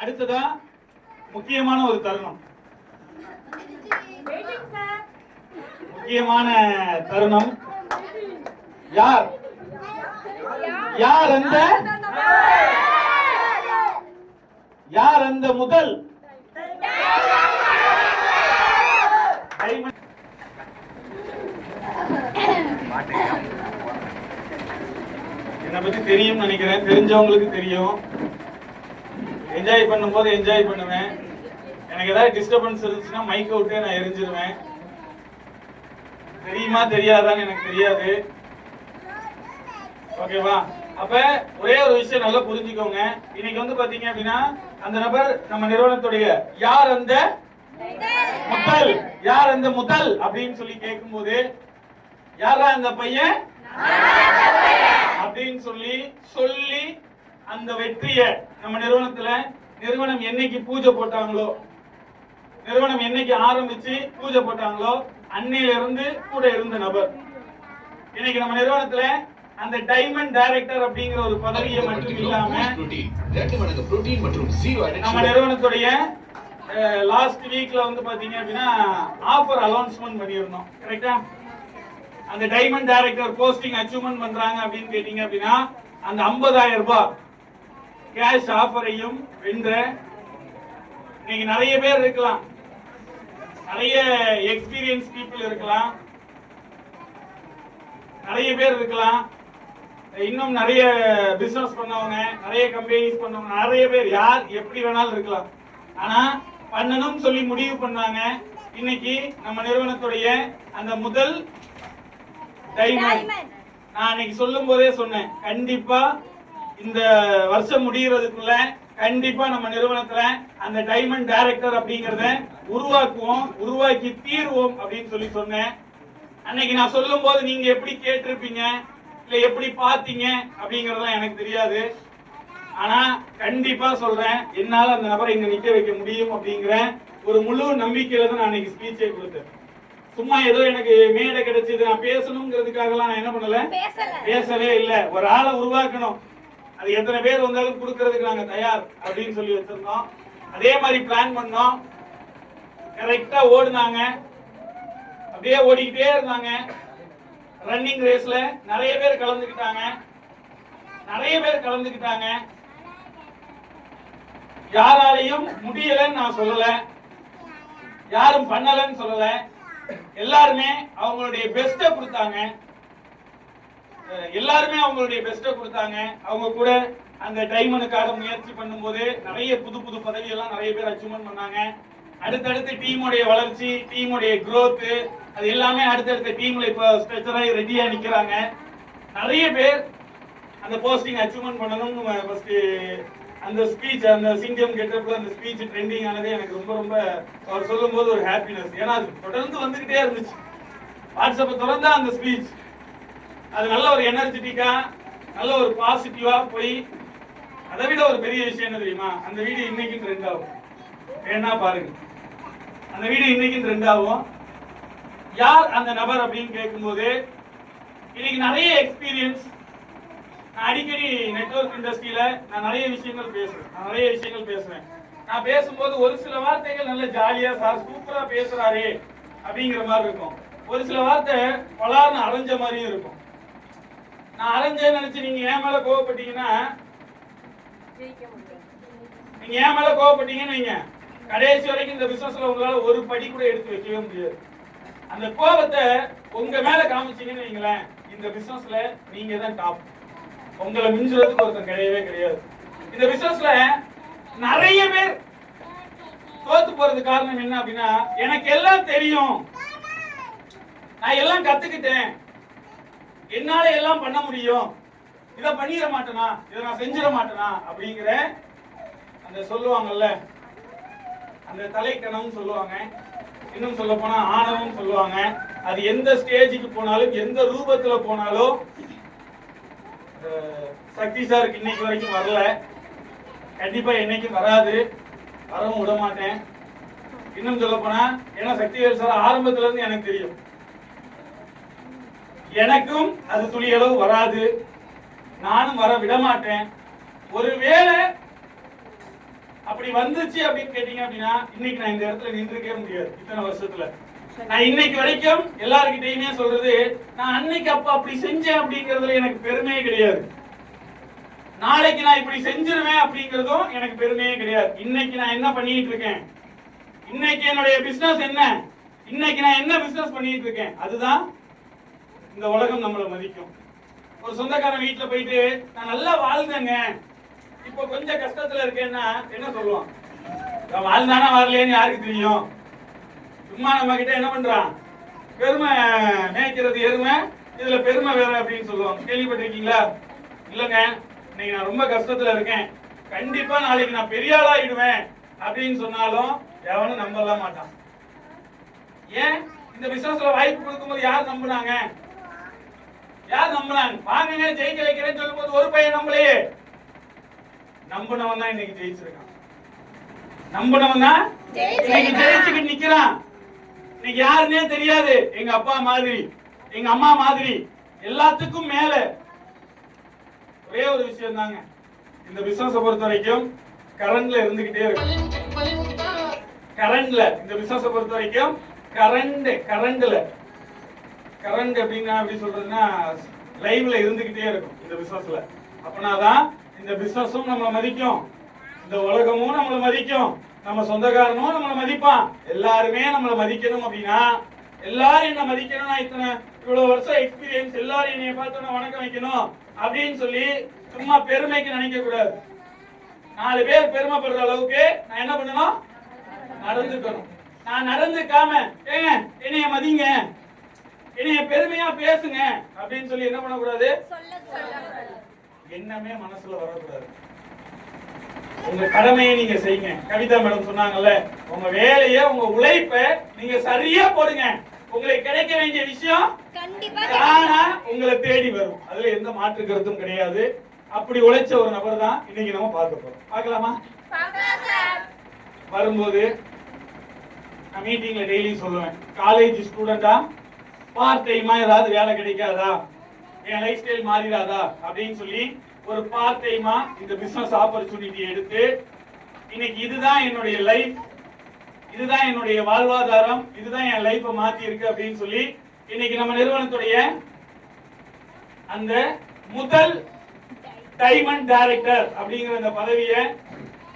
அடுத்ததா முக்கியமான ஒரு தருணம், முக்கியமான தருணம். யார் யார் அந்த யார் அந்த முதல் என்னை பத்தி தெரியும் நினைக்கிறேன், தெரிஞ்சவங்களுக்கு தெரியும். என்ஜாய் பண்ணும்போது என்ஜாய் பண்ணுவேன். எனக்கு ஏதாவது டிஸ்டர்பன்ஸ் இருந்துச்சுன்னா மைக் விட்டு நான் எரிஞ்சிருவேன். தெரியுமா தெரியாதான்னு எனக்கு தெரியாது. ஓகேவா? அப்ப ஒரே ஒரு விஷயம் நல்லா புரிஞ்சுக்கோங்க. இன்னைக்கு வந்து பாத்தீங்க அப்படின்னா அந்த நபர் நம்ம நிறுவனத்துடைய யார் அந்த முதல், யார் அந்த முதல் அப்படின்னு சொல்லி கேட்கும் போது யாரா அந்த பையன் அப்படின்னு சொல்லி சொல்லி அந்த வெற்றியை நம்ம நிறுவனம் என்னைக்கு பூஜை போட்டாங்களோ, நிறுவனம் என்னைக்கு ஆரம்பிச்சு பூஜை போட்டாங்களோ அன்னையில இருந்து கூட இருந்த நபர் இன்னைக்கு நம்ம நிறுவனத்துல அந்த டைமண்ட் டைரக்டர் அப்படிங்கிற ஒரு பதவியை மட்டும் இல்லாம நம்ம நிறுவனத்துடைய லாஸ்ட் வீக்ல வந்து பாத்தீங்க அப்படின்னா ஆஃபர் அனௌன்ஸ்மென்ட் பண்ணியிருந்தோம். கரெக்டா? அந்த டைமண்ட் டைரக்டர் போஸ்டிங் அச்சீவ்மென்ட் பண்றாங்க அப்படின்னு கேட்டீங்க அப்படின்னா அந்த 50,000 ரூபாய் கேஷ் ஆஃபரையும் வென்ற இன்னைக்கு நிறைய பேர் இருக்கலாம், நிறைய எக்ஸ்பீரியன்ஸ் பீப்புள் இருக்கலாம், நிறைய பேர் இருக்கலாம், இன்னும் நிறைய பிசினஸ் பண்ணவங்க, நிறைய கம்பெனிஸ் பண்ணவங்க, நிறைய பேர் யார் எப்படி வேணாலும் இருக்கலாம். ஆனா பண்ணணும் சொல்லி முடிவு பண்ணாங்க. இன்னைக்கு நம்ம நிறுவனத்துடைய அந்த முதல் டைமண்ட் நான் இன்னைக்கு சொல்லும் போதே சொன்னேன், கண்டிப்பா இந்த வருஷம் முடிகிறதுக்குள்ள கண்டிப்பா நம்ம நிறுவனத்துல அந்த டைமண்ட் டைரக்டர் அப்படிங்கறத உருவாக்குவோம், உருவாக்கி தீர்வோம் அப்படின்னு சொல்லி சொன்னேன். அன்னைக்கு நான் சொல்லும் போது நீங்க எப்படி கேட்டிருப்பீங்க இல்ல எப்படி பாத்தீங்க அப்படிங்கறதெல்லாம் எனக்கு தெரியாது. ஆனா கண்டிப்பா சொல்றேன், என்னால அந்த நபரை இங்க நிக்க வைக்க முடியும் அப்படிங்கிற ஒரு முழு நம்பிக்கையில தான் நான் அன்னைக்கு ஸ்பீச்சே கொடுத்தேன். சும்மா ஏதோ எனக்கு மேடை கிடைச்சது நான் பேசணுங்கிறதுக்காக நான் என்ன பண்ணல, பேசவே இல்லை. ஒரு ஆளை உருவாக்கணும், அது எத்தனை பேர் வந்தாலும் கொடுக்கறதுக்கு நாங்க தயார் அப்படின்னு சொல்லி வச்சிருந்தோம். அதே மாதிரி பிளான் பண்ணோம். கரெக்டா ஓடுனாங்க, அப்படியே ஓடிக்கிட்டே இருந்தாங்க. ரன்னிங் ரேஸ்ல நிறைய பேர் கலந்துக்கிட்டாங்க, நிறைய பேர் கலந்துக்கிட்டாங்க. யாராலையும் முடியலன்னு நான் சொல்லல, யாரும் பண்ணலன்னு சொல்லல. எல்லாருமே அவங்களுடைய பெஸ்ட கொடுத்தாங்க, எல்லாருமே அவங்களுடைய பெஸ்ட கொடுத்தாங்க. அவங்க கூட அந்த டைமனுக்காக முயற்சி பண்ணும்போது நிறைய புது புது பதவி எல்லாம் நிறைய பேர் அச்சீவ்மென்ட் பண்ணாங்க. அடுத்தடுத்து டீமுடைய வளர்ச்சி, டீமுடைய growth அது எல்லாமே அடுத்தடுத்த டீம்ல இப்ப ஸ்ட்ரக்சராகி ரெடியா நிக்கிறாங்க. நிறைய பேர் அந்த போஸ்டிங் அச்சீவ்மென்ட் பண்ணணும்னு ஃபர்ஸ்ட் அந்த ஸ்பீச், அந்த சிங்கம் கெட்டப்ல அந்த ஸ்பீச் ட்ரெண்டிங் ஆனதே எனக்கு ரொம்ப ரொம்ப அவர் சொல்லும் போது ஒரு ஹாப்பினஸ். ஏன்னா அது தொடர்ந்து வந்துகிட்டே இருந்துச்சு. வாட்ஸ்அப்பை திறந்தா அந்த ஸ்பீச் அது நல்ல ஒரு எனர்ஜெட்டிக்கா நல்ல ஒரு பாசிட்டிவா போய், அதை விட ஒரு பெரிய விஷயம் என்ன தெரியுமா, அந்த வீடியோ இன்னைக்கு ட்ரெண்ட் ஆகும். வேணா பாருங்க, அந்த வீடியோ இன்னைக்கு ட்ரெண்ட் ஆகும். யார் அந்த நபர் அப்படின்னு கேட்கும்போது இன்னைக்கு நிறைய எக்ஸ்பீரியன்ஸ். நான் அடிக்கடி நெட்வொர்க் இண்டஸ்ட்ரியில நான் நிறைய விஷயங்கள் பேசுறேன். நான் பேசும்போது ஒரு சில வார்த்தைகள் நல்ல ஜாலியா சார் சூப்பரா பேசுறாரு அப்படிங்கிற மாதிரி இருக்கும். ஒரு சில வார்த்தை பலார்னு அரைஞ்ச மாதிரியும் இருக்கும். நான் அரைஞ்சேன்னு நினைச்சு நீங்க என் மேல கோவப்பட்டீங்கன்னா, நீங்க என் மேல கோவப்பட்டீங்கன்னு வைங்க, கடைசி வரைக்கும் இந்த பிசினஸ்ல உங்களால ஒரு படி கூட எடுத்து வைக்கவே முடியாது. அந்த கோபத்தை உங்க மேல காமிச்சீங்கன்னு வைங்களேன், இந்த பிசினஸ்ல நீங்க தான் டாப். உங்களை மிஞ்சுறதுக்கு ஒருத்தன் கிடையவே கிடையாது. இந்த பிசினஸ்ல நிறைய பேர் தோத்து போறது காரணம் என்ன அப்படின்னா, எனக்கு எல்லாம் தெரியும், நான் எல்லாம் கத்துக்கிட்டேன், என்னால எல்லாம் பண்ண முடியும், இதை பண்ணிட மாட்டேனா, இதை நான் செஞ்சிட மாட்டேனா அப்படிங்கிற அந்த சொல்லுவாங்கல்ல, அந்த தலைக்கணம் சொல்லுவாங்க, இன்னும் சொல்ல போனா ஆணவம் சொல்லுவாங்க. அது எந்த ஸ்டேஜுக்கு போனாலும் எந்த ரூபத்துல போனாலும் சக்தி சாருக்கு இன்னைக்கு வரைக்கும் வரல, கண்டிப்பா என்னைக்கும் வராது, வரவும் விட மாட்டேன். இன்னும் சொல்ல போனா ஏன்னா சக்திவேல் சார் ஆரம்பத்துல இருந்து எனக்கு தெரியும், எனக்கும் அது துளியளவு வராது, நானும் வர விட மாட்டேன். ஒருவேளை அப்படி வந்துச்சு அப்படின்னு கேட்டீங்க அப்படின்னா இன்னைக்கு நான் இந்த இடத்துல நின்றுக்கவே முடியாது. இத்தனை வருஷத்துல நான் இன்னைக்கு வரைக்கும் எல்லார்கிட்டயுமே சொல்றது, நான் அன்னைக்கு அப்ப அப்படி செஞ்சேன் அப்படிங்கறதுல எனக்கு பெருமையே கிடையாது. நாளைக்கு நான் இப்படி செஞ்சிருவேன் அப்படிங்கறதும் எனக்கு பெருமையே கிடையாது. இன்னைக்கு நான் என்ன பண்ணிட்டு இருக்கேன், இன்னைக்கு என்னுடைய பிசினஸ் என்ன, இன்னைக்கு நான் என்ன பிசினஸ் பண்ணிட்டு இருக்கேன், அதுதான் இந்த உலகம் நம்மளை மதிக்கும். ஒரு சொந்தக்காரன் வீட்டுல போயிட்டு நான் நல்லா வாழ்ந்தேங்க, இப்ப கொஞ்சம் கஷ்டத்துல இருக்கேன்னா என்ன சொல்லுவான்? வாழ்ந்தானா வரலையேன்னு யாருக்கு தெரியும்? சும்மா நம்ம கிட்ட என்ன பண்றான், பெருமை மேய்க்கிறது எருமை, இதுல பெருமை வேற அப்படின்னு சொல்லுவாங்க. கேள்விப்பட்டிருக்கீங்களா? இல்லங்க, இன்னைக்கு நான் ரொம்ப கஷ்டத்துல இருக்கேன், கண்டிப்பா நாளைக்கு நான் பெரிய ஆளாயிடுவேன் அப்படின்னு சொன்னாலும் எவனும் நம்பலாம் மாட்டான். ஏன்? இந்த பிசினஸ்ல வாய்ப்பு கொடுக்கும்போது யார் நம்புனாங்க? யார் நம்பினாங்க? வாங்குங்க ஜெயிக்க வைக்கிறேன்னு சொல்லும்போது ஒரு பையன் நம்பலையே. நம்பினவன் தான் இன்னைக்கு ஜெயிச்சிருக்கான். நம்பினவன் தான் இன்னைக்கு ஜெயிச்சுக்கிட்டு நிக்கிறான். இன்னைக்கு யாருன்னே தெரியாது, எங்க அப்பா மாதிரி, எங்க அம்மா மாதிரி, எல்லாத்துக்கும் மேல ஒரே ஒரு விஷயம் தாங்க, இந்த பிசினஸ் பொறுத்த வரைக்கும் கரண்ட்ல இருந்துகிட்டே இருக்கு. கரண்ட்ல இந்த பிசினஸ் பொறுத்த வரைக்கும் கரண்ட்ல கரண்ட் அப்படின்னா எப்படி சொல்றதுன்னா லைவ்ல இருந்துகிட்டே இருக்கும் இந்த பிசினஸ்ல. அப்பனாதான் இந்த பிசினஸும் நம்மளை மதிக்கும், இந்த உலகமும் நம்மளை மதிக்கும், நம்ம சொந்தக்காரனும் நம்மளை மதிப்பான். எல்லாருமே நம்மளை மதிக்கணும் அப்படின்னா, எல்லாரும் என்ன மதிக்கணும், நான் இத்தனை இவ்வளவு வருஷம் எக்ஸ்பீரியன்ஸ், எல்லாரும் என்னைய பார்த்து வணக்கம் வைக்கணும் அப்படின்னு சொல்லி சும்மா பெருமைக்கு நினைக்க கூடாது. 4 பேர் பெருமைப்படுற அளவுக்கு நான் என்ன பண்ணணும், நடந்துக்கணும். நான் நடந்துக்காம ஏங்க என்னைய மதிங்க, என்னைய பெருமையா பேசுங்க அப்படின்னு சொல்லி என்ன பண்ணக்கூடாது, எண்ணமே மனசுல வரக்கூடாது. உங்க கடமையை நீங்க செய்யுங்க. கவிதா மேடம் சொன்னாங்கல்ல, உங்க வேலையை உங்க உழைப்பை நீங்க சரியா போடுங்க, உங்களுக்கு கிடைக்க வேண்டிய விஷயம் தானா உங்களை தேடி வரும். அதுல எந்த மாற்று கருத்தும் கிடையாது. அப்படி உழைச்ச ஒரு நபர் தான் இன்னைக்கு நம்ம பார்க்க போறோம். பார்க்கலாமா? வரும்போது நான் மீட்டிங்ல டெய்லி சொல்லுவேன், காலேஜ் ஸ்டூடெண்டா பார்ட் டைமா ஏதாவது வேலை கிடைக்காதா, என் லைஃப் ஸ்டைல் மாறிடாதா அப்படின்னு சொல்லி ஒரு பார்ட் டைமா இந்த பிசினஸ் ஆப்பர்ச்சுனிட்டி எடுத்து இன்னைக்கு இதுதான் என்னுடைய லைஃப், இதுதான் என்னுடைய வாழ்வாதாரம், இதுதான் என் லைஃபை மாத்தி இருக்கு அப்படின்னு சொல்லி இன்னைக்கு நம்ம நிறுவனத்துடைய அந்த முதல் டைமண்ட் டைரக்டர் அப்படிங்கிற அந்த பதவியை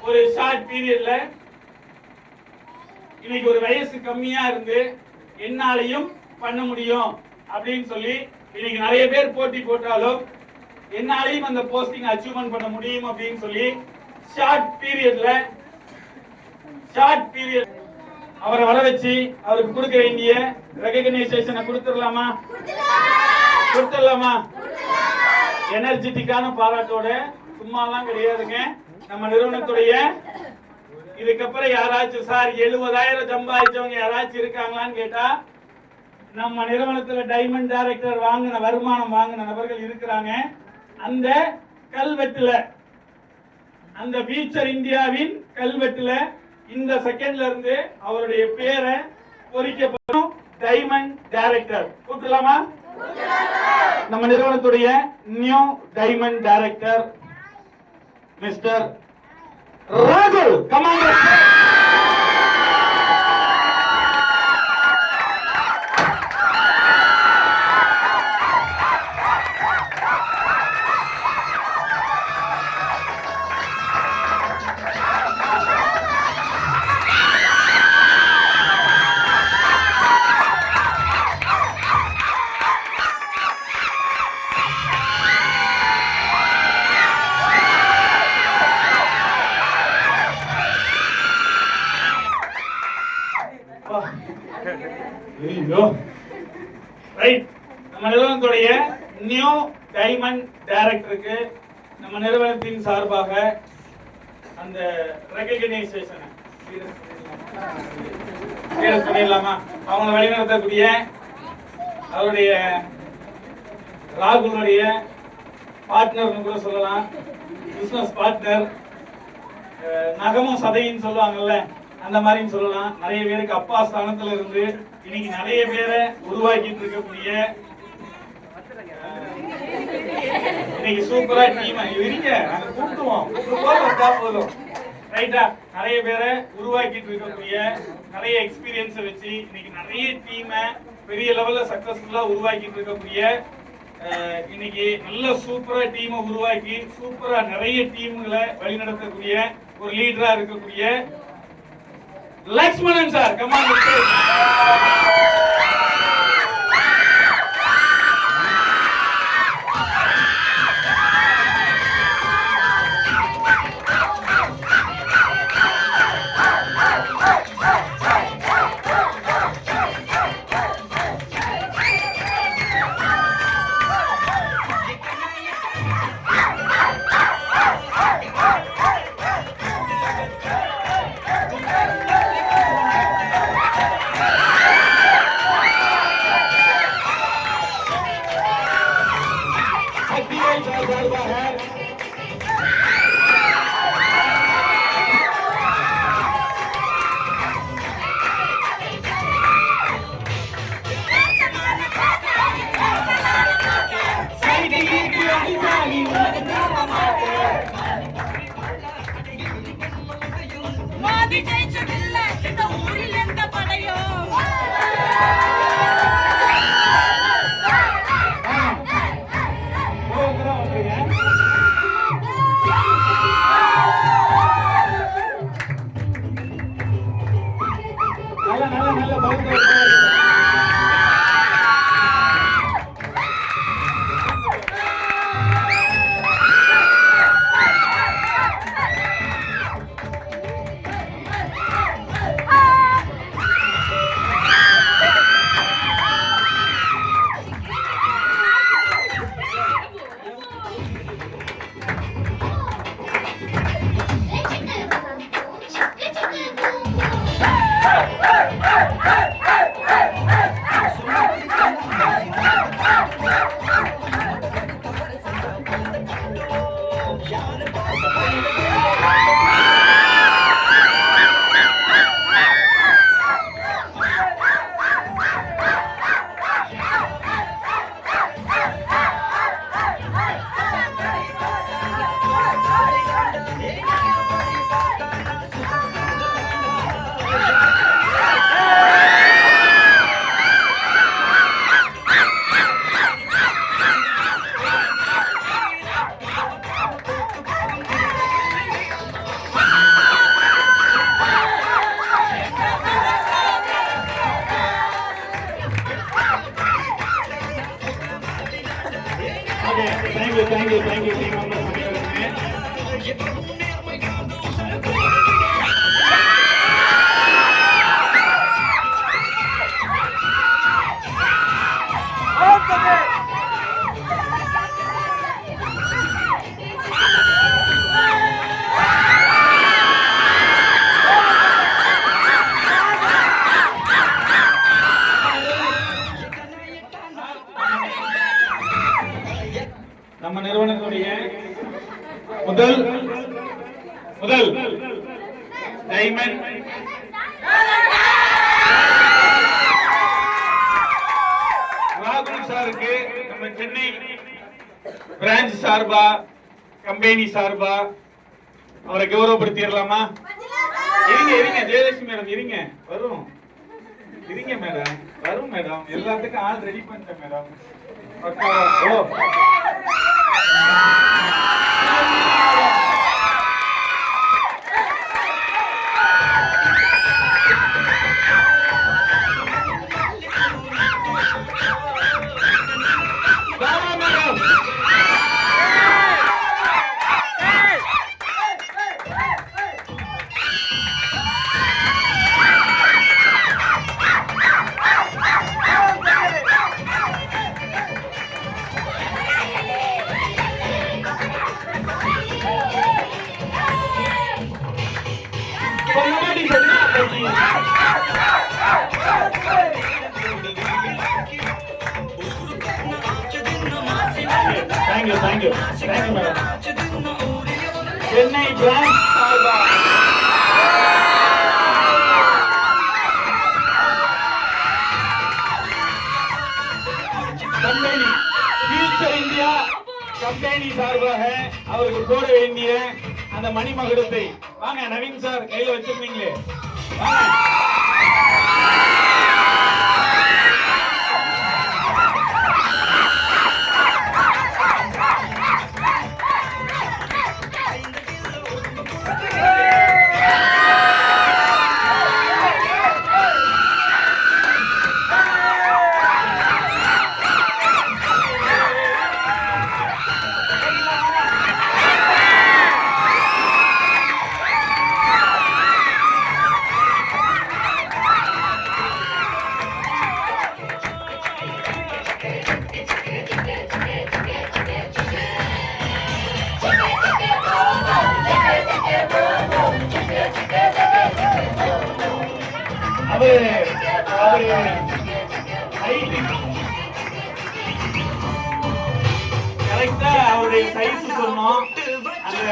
ஒரு ஷார்ட் பீரியட்ல இன்னைக்கு ஒரு வயசு கம்மியா இருந்து என்னாலையும் பண்ண முடியும் அப்படின்னு சொல்லி இன்னைக்கு நிறைய பேர் போட்டி போட்டாலும் என்னாலையும் அந்த போஸ்டிங் அச்சீவ்மெண்ட் பண்ண முடியும் அப்படின்னு சொல்லி ஷார்ட் பீரியட் அவரை வர வச்சு அவருக்கு கொடுக்க வேண்டிய ரெகக்னைசேஷனை கொடுத்துடலாமா? எனர்ஜெட்டிக்கான பாராட்டோட, சும்மாலாம் கிடையாதுங்க. நம்ம நிறுவனத்துடைய இதுக்கப்புறம் யாராச்சும் சார் 70,000 சம்பாதிச்சவங்க யாராச்சும் இருக்காங்களான்னு கேட்டா நம்ம நிறுவனத்துல டைமண்ட் டைரக்டர் வாங்கின வருமானம் வாங்கின நபர்கள் இருக்கிறாங்க. அந்த கல்வெட்டுல, அந்த ஃபியூச்சர் இந்தியாவின் கல்வெட்டுல இந்த செகண்ட்ல இருந்து அவருடைய பேரை பொறிக்கப்படும் டைமண்ட் டைரக்டர் கூட்டலாமா? நம்ம நிறுவனத்துடைய நியூ டைமண்ட் டைரக்டர் மிஸ்டர் ராகுல். கமாண்டர் நம்ம நிறுவனத்துடைய நியூ டைமண்ட் டைரக்டருக்கு நம்ம நிறுவனத்தின் சார்பாக அந்த ரெகக்னைசேஷனை பண்ணிடலாமா? அவங்க வழிநடத்தக்கூடிய அவருடைய ராகுலுடைய பார்ட்னர்னு கூட சொல்லலாம், பிசினஸ் பார்ட்னர், நகமும் சதைன்னு சொல்லுவாங்கல்ல அந்த மாதிரின்னு சொல்லலாம். நிறைய பேருக்கு அப்பா ஸ்தானத்துல இருந்து இன்னைக்கு நிறைய பேரை உருவாக்கிட்டு இருக்கக்கூடிய இன்னைக்கு சூப்பரா டீம் இருங்க, நாங்க கூப்பிடுவோம் போதும். ரைட்டா? நிறைய பேரை உருவாக்கிட்டு இருக்கக்கூடிய நிறைய எக்ஸ்பீரியன்ஸை வச்சு இன்னைக்கு நிறைய டீமை பெரிய லெவல்ல சக்சஸ்ஃபுல்லா உருவாக்கிட்டு இருக்கக்கூடிய இன்னைக்கு நல்ல சூப்பரா டீமை உருவாக்கி சூப்பரா நிறைய டீம்களை வழிநடத்தக்கூடிய ஒரு லீடரா இருக்கக்கூடிய Lakshmanan sir. Come on. Thank you, team members. நம்ம நிறுவனத்துடைய முதல் டைமண்ட் ராகுல் சாருக்கு நம்ம சென்னை பிரான்ச் சார்பா கம்பெனி சார்பா அவரை கௌரவப்படுத்திடலாமா? இருங்க ஜெயலட்சுமி மேடம் இருங்க, வரும் இருங்க மேடம், வரும் மேடம், எல்லாத்துக்கும் ஆள் ரெடி பண்ணிட்டேன் madam. Oh Thank you, madam. Chennai branch Sarba. Company Future India company சார்பாக அவருக்கு போட வேண்டிய அந்த மணிமகுடத்தை வாங்க நவீன் சார் கையில வச்சிருந்தீங்களே வாங்க. கரெக்டா அவருடைய சைஸ் சொன்னோம். அந்த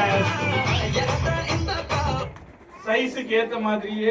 சைஸுக்கு ஏத்த மாதிரியே